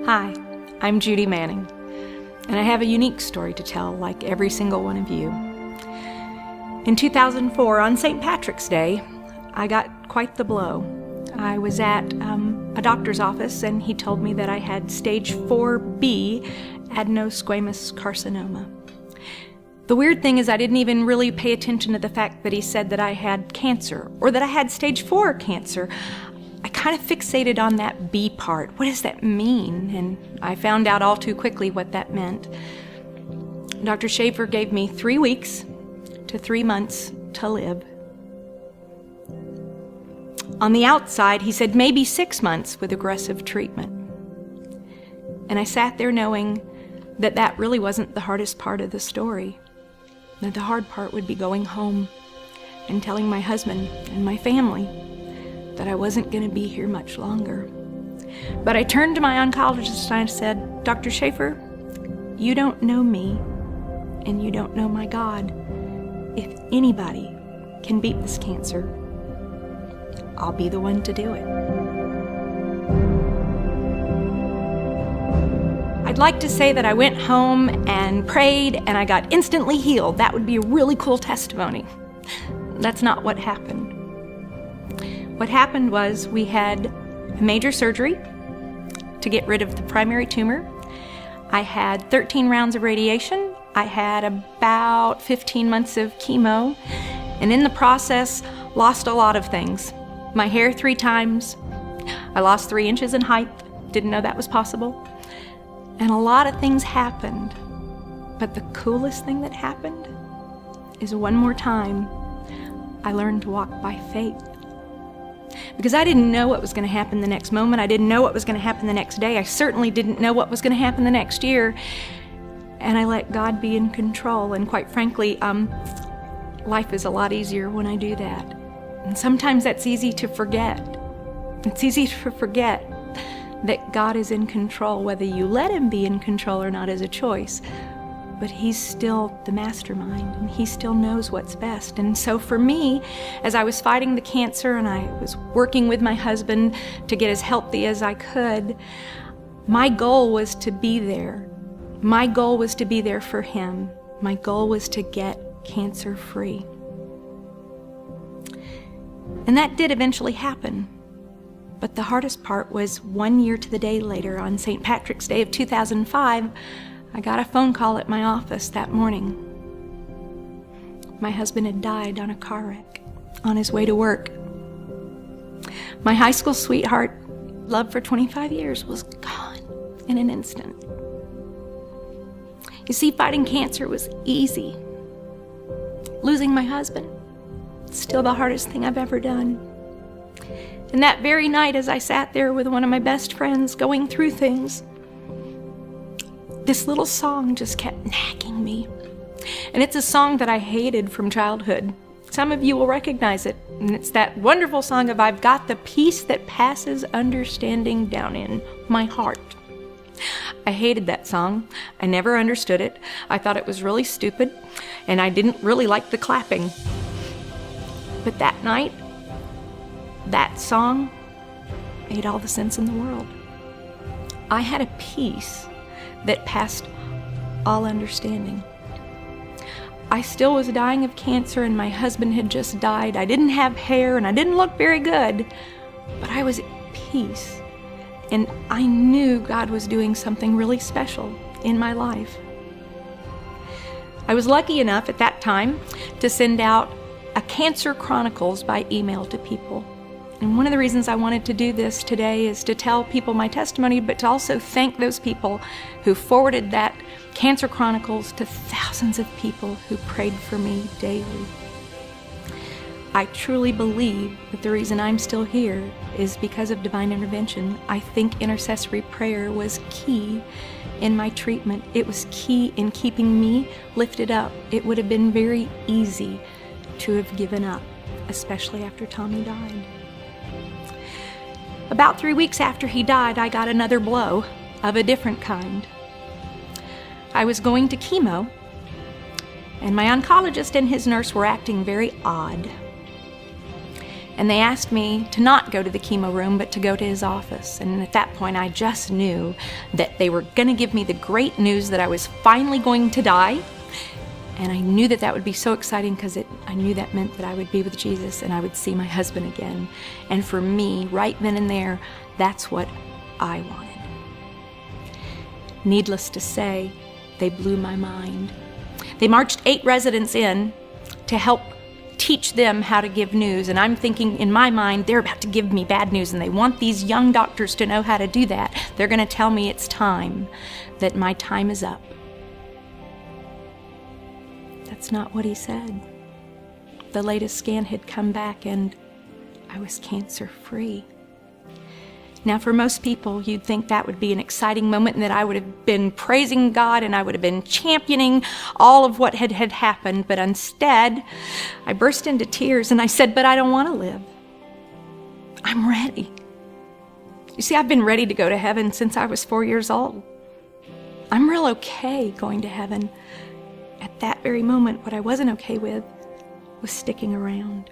Hi, I'm Judy Manning, and I have a unique story to tell, like every single one of you. In 2004, on St. Patrick's Day, I got quite the blow. I was at a doctor's office, and he told me that I had stage 4B adenosquamous carcinoma. The weird thing is I didn't even really pay attention to the fact that he said that I had cancer, or that I had stage 4 cancer. I kind of fixated on that B part. What does that mean? And I found out all too quickly what that meant. Dr. Schaefer gave me 3 weeks to 3 months to live. On the outside, he said maybe 6 months with aggressive treatment. And I sat there knowing that that really wasn't the hardest part of the story. That the hard part would be going home and telling my husband and my family that I wasn't going to be here much longer. But I turned to my oncologist and I said, Dr. Schaefer, you don't know me and you don't know my God. If anybody can beat this cancer, I'll be the one to do it. I'd like to say that I went home and prayed and I got instantly healed. That would be a really cool testimony. That's not what happened. What happened was we had a major surgery to get rid of the primary tumor. I had 13 rounds of radiation. I had about 15 months of chemo, and in the process, lost a lot of things. My hair 3 times. I lost 3 inches in height. Didn't know that was possible. And a lot of things happened. But the coolest thing that happened is one more time, I learned to walk by faith. Because I didn't know what was going to happen the next moment. I didn't know what was going to happen the next day. I certainly didn't know what was going to happen the next year. And I let God be in control. And quite frankly, life is a lot easier when I do that. And sometimes that's easy to forget. It's easy to forget that God is in control. Whether you let Him be in control or not is a choice. But He's still the mastermind, and He still knows what's best. And so for me, as I was fighting the cancer and I was working with my husband to get as healthy as I could, my goal was to be there. My goal was to be there for him. My goal was to get cancer-free. And that did eventually happen. But the hardest part was 1 year to the day later, on St. Patrick's Day of 2005, I got a phone call at my office that morning. My husband had died on a car wreck on his way to work. My high school sweetheart, loved for 25 years, was gone in an instant. You see, fighting cancer was easy. Losing my husband, still the hardest thing I've ever done. And that very night, as I sat there with one of my best friends going through things, this little song just kept nagging me. And it's a song that I hated from childhood. Some of you will recognize it. And it's that wonderful song of I've got the peace that passes understanding down in my heart. I hated that song. I never understood it. I thought it was really stupid, and I didn't really like the clapping. But that night, that song made all the sense in the world. I had a peace that passed all understanding. I still was dying of cancer, and my husband had just died. I didn't have hair, and I didn't look very good, but I was at peace. And I knew God was doing something really special in my life. I was lucky enough at that time to send out a Cancer Chronicles by email to people. And one of the reasons I wanted to do this today is to tell people my testimony, but to also thank those people who forwarded that Cancer Chronicles to thousands of people who prayed for me daily. I truly believe that the reason I'm still here is because of divine intervention. I think intercessory prayer was key in my treatment. It was key in keeping me lifted up. It would have been very easy to have given up, especially after Tommy died. About 3 weeks after he died, I got another blow of a different kind. I was going to chemo, and my oncologist and his nurse were acting very odd. And they asked me to not go to the chemo room, but to go to his office. And at that point, I just knew that they were going to give me the great news that I was finally going to die. And I knew that that would be so exciting because I knew that meant that I would be with Jesus and I would see my husband again. And for me, right then and there, that's what I wanted. Needless to say, they blew my mind. They marched 8 residents in to help teach them how to give news. And I'm thinking in my mind, they're about to give me bad news and they want these young doctors to know how to do that. They're going to tell me it's time, that my time is up. That's not what he said. The latest scan had come back and I was cancer-free. Now, for most people, you'd think that would be an exciting moment and that I would have been praising God and I would have been championing all of what had happened. But instead, I burst into tears and I said, but I don't want to live. I'm ready. You see, I've been ready to go to heaven since I was 4 years old. I'm real okay going to heaven. At that very moment, what I wasn't okay with was sticking around.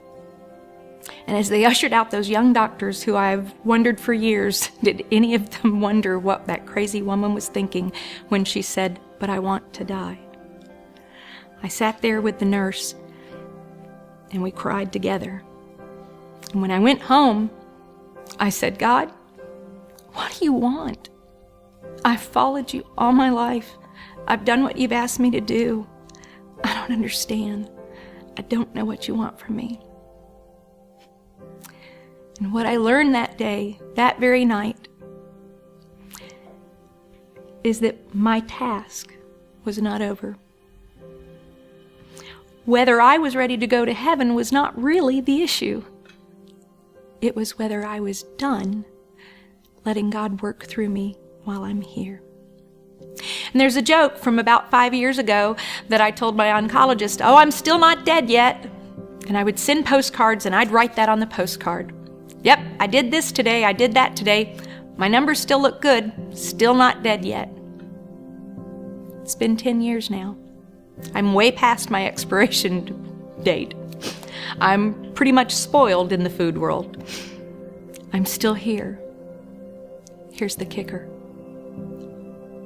And as they ushered out those young doctors who I've wondered for years, did any of them wonder what that crazy woman was thinking when she said, but I want to die? I sat there with the nurse and we cried together. And when I went home, I said, God, what do you want? I've followed you all my life. I've done what you've asked me to do. I don't understand. I don't know what you want from me. And what I learned that day, that very night, is that my task was not over. Whether I was ready to go to heaven was not really the issue. It was whether I was done letting God work through me while I'm here. And there's a joke from about 5 years ago that I told my oncologist, oh, I'm still not dead yet. And I would send postcards and I'd write that on the postcard. Yep, I did this today, I did that today. My numbers still look good, still not dead yet. It's been 10 years now. I'm way past my expiration date. I'm pretty much spoiled in the food world. I'm still here. Here's the kicker.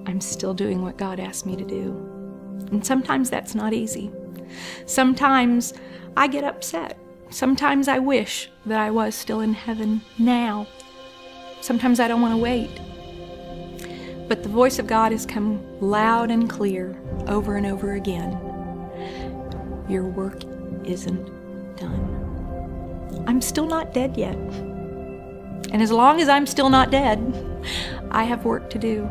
I'm still doing what God asked me to do. And sometimes that's not easy. Sometimes I get upset. Sometimes I wish that I was still in heaven now. Sometimes I don't want to wait. But the voice of God has come loud and clear over and over again. Your work isn't done. I'm still not dead yet. And as long as I'm still not dead, I have work to do.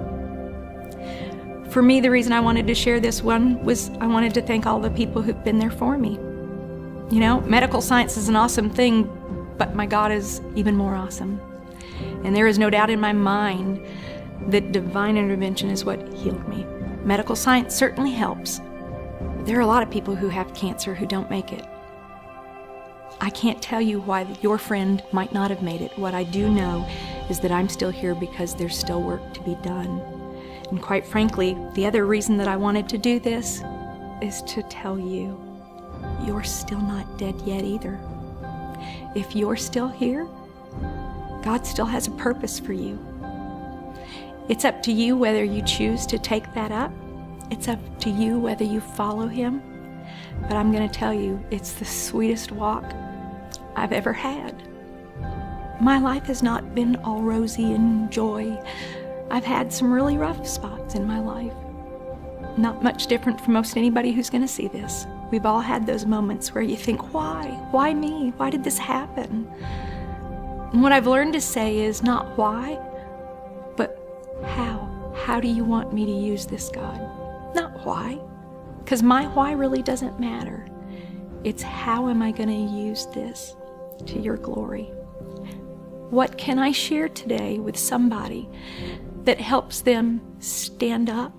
For me, the reason I wanted to share this one was I wanted to thank all the people who've been there for me. You know, medical science is an awesome thing, but my God is even more awesome. And there is no doubt in my mind that divine intervention is what healed me. Medical science certainly helps. There are a lot of people who have cancer who don't make it. I can't tell you why your friend might not have made it. What I do know is that I'm still here because there's still work to be done. And quite frankly, the other reason that I wanted to do this is to tell you, you're still not dead yet either. If you're still here, God still has a purpose for you. It's up to you whether you choose to take that up. It's up to you whether you follow Him. But I'm going to tell you, it's the sweetest walk I've ever had. My life has not been all rosy and joy. I've had some really rough spots in my life. Not much different from most anybody who's going to see this. We've all had those moments where you think, why? Why me? Why did this happen? And what I've learned to say is not why, but how. How do you want me to use this, God? Not why, because my why really doesn't matter. It's how am I going to use this to your glory? What can I share today with somebody that helps them stand up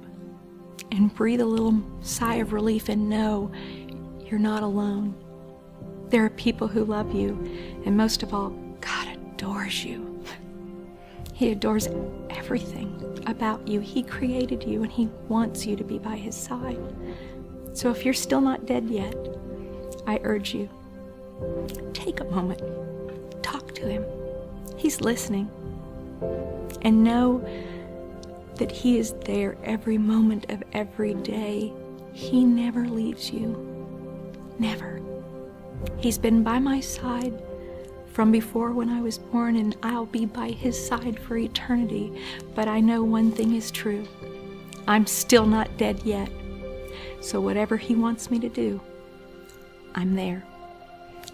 and breathe a little sigh of relief and know you're not alone? There are people who love you, and most of all, God adores you. He adores everything about you. He created you, and He wants you to be by His side. So if you're still not dead yet, I urge you, take a moment, to him. He's listening. And know that he is there every moment of every day. He never leaves you. Never. He's been by my side from before when I was born, and I'll be by his side for eternity. But I know one thing is true. I'm still not dead yet. So whatever he wants me to do, I'm there.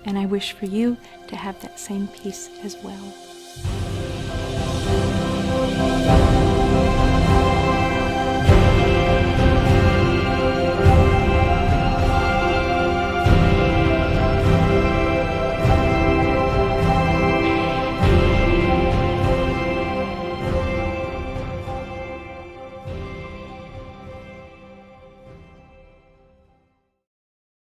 And I wish for you to have that same peace as well.